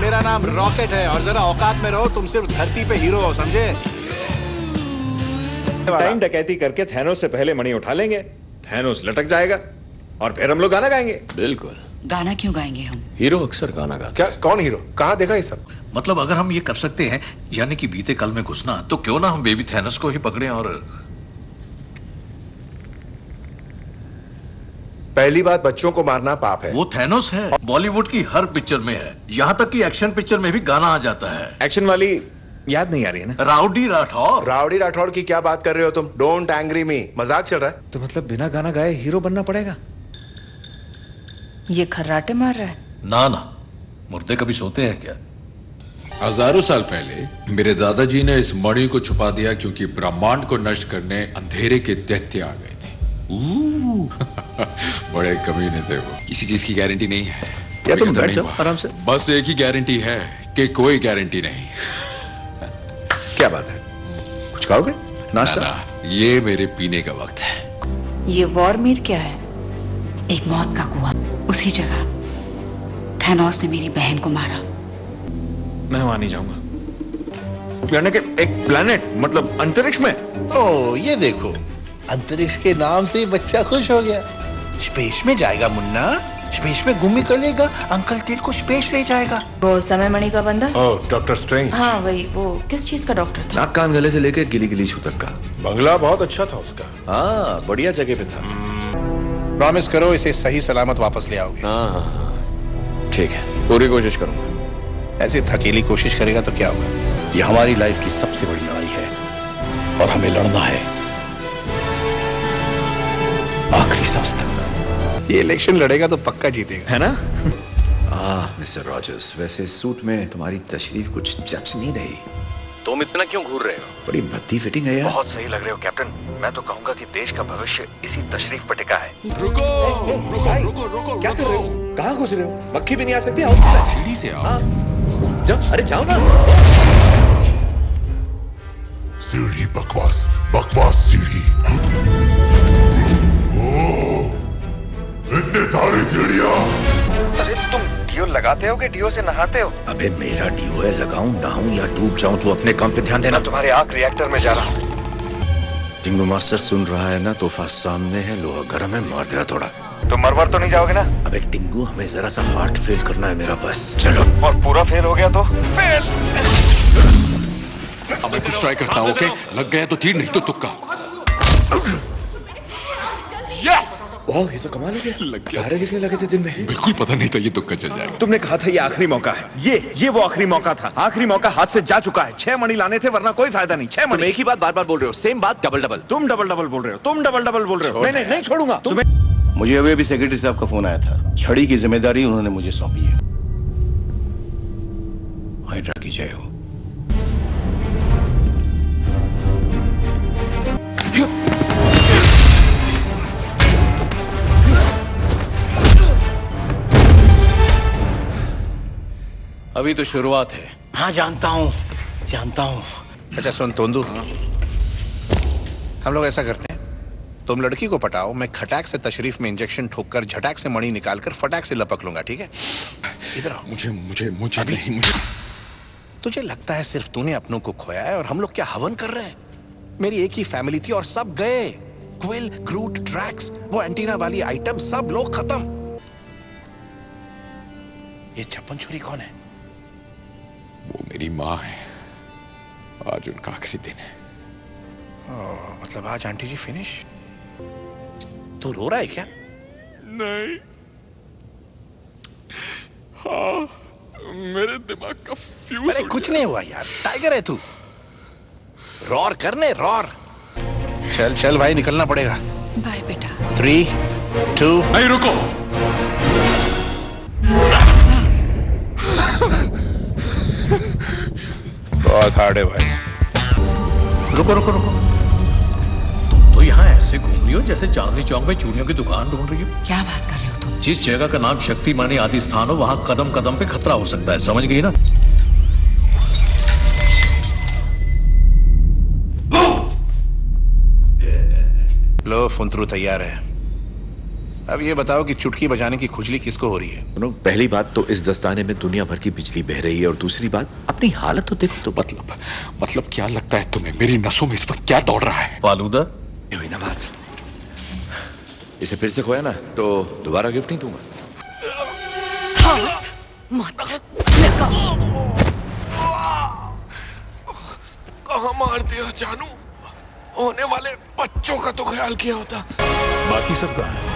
मेरा नाम रॉकेट है और जरा औकात में रहो, तुम सिर्फ धरती पे हीरो हो, समझे? टाइम डकैती करके थैनोस से पहले मणि उठा लेंगे, थैनोस लटक जाएगा और फिर हम लोग गाना गाएंगे। बिल्कुल। गाना क्यों गाएंगे हम? हीरो अक्सर गाना गाता। क्या? कौन हीरो? कहाँ देखा ये सब? मतलब अगर हम ये कर सकते हैं, यानी कि बीते कल में घुसना, तो क्यों ना हम बेबी थैनोस को ही पकड़ें और पहली बात, बच्चों को मारना पाप है। वो थैनोस है, बॉलीवुड की हर पिक्चर में है, यहाँ तक कि एक्शन पिक्चर में भी गाना आ जाता है। एक्शन वाली याद नहीं आ रही है ना? राउडी राठौर। राउडी राठौड़ की क्या बात कर रहे हो तुम? डोंट एंग्री मी, मजाक चल रहा है। तो मतलब बिना गाना गाए हीरो बनना पड़ेगा? ये खर्राटे मार रहा है? ना ना, मुर्दे कभी सोते हैं क्या? हजारों साल पहले मेरे दादाजी ने इस मणि को छुपा दिया क्योंकि ब्रह्मांड को नष्ट करने अंधेरे के दैत्य आ गए थे। बड़े कमीने थे वो। किसी चीज की गारंटी नहीं है। या तुम बैठ जाओ आराम से। बस एक ही गारंटी है कि कोई गारंटी नहीं। क्या बात है, कुछ खाओगे? नाश्ता? ना, ये मेरे पीने का वक्त है। ये वॉरमीर क्या है? एक मौत का कुआं, उसी जगह थैनोस ने मेरी बहन को मारा। मैं वहां नहीं जाऊंगा। यानी कि एक प्लेनेट, मतलब अंतरिक्ष में? ओ, ये देखो, अंतरिक्ष के नाम से ही बच्चा खुश हो गया। स्पेस में जाएगा मुन्ना, स्पेस में घूमी करेगा, अंकल तेरे को स्पेस ले जाएगा। वो समय मणि का बंदा? ओह, डॉक्टर स्ट्रेंज। हाँ वही। वो किस चीज का डॉक्टर था? नाक कान गले से लेके गिली गिली छू तक का। बंगला बहुत अच्छा था उसका। हाँ, बढ़िया जगह पे था। प्रॉमिस करो इसे सही सलामत वापस ले आओगे। हाँ, ठीक है, पूरी कोशिश करूंगा। ऐसे थकीली कोशिश करेगा तो क्या होगा? ये हमारी लाइफ की सबसे बड़ी लड़ाई है और हमें लड़ना है आखिरी सांस तक। ये इलेक्शन लड़ेगा तो पक्का जीतेगा, है ना? मिस्टर रॉजर्स, वैसे सूट में तुम्हारी तशरीफ कुछ जच नहीं रही। तुम इतना क्यों घूर रहे हो? बड़ी भद्दी फिटिंग है यार। बहुत सही लग रहे हो कैप्टन। मैं तो कहूंगा कि देश का भविष्य इसी तशरीफ पर टिका है। रुको रुको रुको रुको। क्या कर रहे हो? कहाँ घुस रहे हो? मक्खी भी नहीं आ सकती? आओ सीढ़ी से आओ। जाओ, अरे जाओ ना। सीढ़ी बकवास, बकवास सीढ़ी। इतने सारी सीढ़ियां। अरे तुम डीओ लगाते हो कि डीओ से नहाते हो? अबे मेरा डीओ है, लगाऊं नहाऊं या डूब जाऊं तो अपने काम पे ध्यान देना। तुम्हारे आग रिएक्टर में जा रहा हूँ। टिंगू मास्टर सुन रहा है ना? तोहफा सामने है, लोहा गर्म है, मार देगा थोड़ा। तुम मरवर तो नहीं जाओगे ना? अबे टिंगू, हमें जरा सा हार्ट फेल करना है मेरा, बस चलो। और पूरा फेल हो गया तो? फेल। अब मैं कुछ ट्राई करता हूँ, ओके? लग गया तो तीर, नहीं तो तुक्का। यस! वाह, ये तो कमाल हो गया। लग गया। तारे दिखने लगे थे दिन में। बिल्कुल पता नहीं था ये तुक्का चल जाएगा। तुमने कहा था ये आखिरी मौका है। ये वो आखिरी मौका था। आखिरी मौका हाथ से जा चुका है। 6 मणि लाने थे, वरना कोई फायदा नहीं। 6 मणि। एक ही बात बार बार बोल रहे हो, सेम बात डबल डबल। तुम डबल डबल बोल रहे हो, तुम डबल डबल बोल रहे हो। नहीं नहीं नहीं छोड़ूंगा तुम्हें। मुझे अभी सेक्रेटरी साहब का फोन आया था। छड़ी की जिम्मेदारी उन्होंने मुझे सौंपी है। हाइड्रा की जय हो। अभी तो शुरुआत है। हाँ जानता हूँ, जानता हूँ। अच्छा सुन तोंदू, हम लोग ऐसा करते हैं, तुम लड़की को पटाओ, मैं खटाक से तशरीफ में इंजेक्शन ठोककर झटाक से मणि निकालकर फटाक से लपक लूंगा, ठीक है? इधर आओ। मुझे मुझे मुझे नहीं, मुझे। तुझे लगता है सिर्फ तूने अपनों को खोया है और हम लोग क्या हवन कर रहे हैं? मेरी एक ही फैमिली थी और सब गए। क्विल, ग्रूट, ट्रैक्स, वो एंटीना वाली आइटम, सब लोग खत्म। ये छप्पन छुरी कौन है? वो मेरी माँ है। आज उनका आखिरी दिन है। मतलब आज आंटी जी फिनिश? तू रो रहा है क्या? नहीं। हाँ, मेरे दिमाग का फ्यूज। अरे कुछ नहीं हुआ यार, टाइगर है तू। रॉर करने रॉर। चल चल भाई, निकलना पड़ेगा। बाय बेटा। 3, 2। नहीं रुको। बहुत हार्ड है भाई। रुको रुको रुको, तुम तो यहाँ ऐसे घूम रही हो जैसे चांदनी चौक में चूड़ियों की दुकान ढूंढ रही हो। क्या बात कर रहे हो तुम? जिस जगह का नाम शक्ति मानी आदि स्थान हो, वहां कदम कदम पे खतरा हो सकता है, समझ गई ना? लो, फुंतरू तैयार है। अब ये बताओ कि चुटकी बजाने की खुजली किसको हो रही है? पहली बात तो इस दस्ताने में दुनिया भर की बिजली बह रही है, और दूसरी बात अपनी हालत तो देखो। तो मतलब क्या लगता है तुम्हें मेरी नसों में इस वक्त क्या दौड़ रहा है? फालूदा? ये हुई ना बात। इसे फिर से खोया ना तो दोबारा गिफ्ट नहीं दूंगा। मत लगा। कहाँ मार दिया जानू? होने वाले बच्चों का तो ख्याल किया होता। बाकी सब कहाँ है?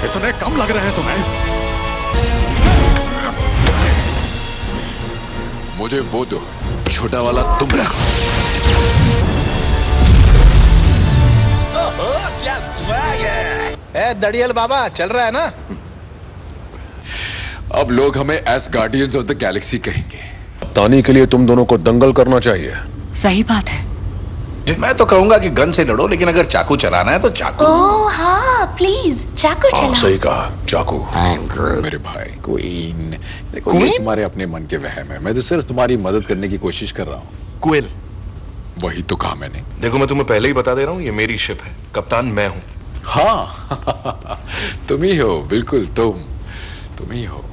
इतने कम लग रहे हैं तुम्हें? मुझे वो दो, छोटा वाला तुम रखो। क्या स्वैग है? ए दड़ियल बाबा, चल रहा है ना? अब लोग हमें S guardians of the Galaxy कहेंगे। तानी के लिए तुम दोनों को दंगल करना चाहिए। सही बात है। मैं तो कहूंगा कि गन से लड़ो, लेकिन अगर चाकू चलाना है तो चाकू। ओह हाँ, प्लीज चाकू चलाओ। सही कहा, चाकू। मेरे भाई क्वीन, देखो ये तुम्हारे अपने मन के वहम है। मैं तो सिर्फ तुम्हारी मदद करने की कोशिश कर रहा हूँ। क्विल, वही तो कहा मैंने। देखो मैं तुम्हें पहले ही बता दे रहा हूँ, ये मेरी शिप है, कप्तान मैं हूँ। हाँ तुम ही हो, बिल्कुल तुम ही हो।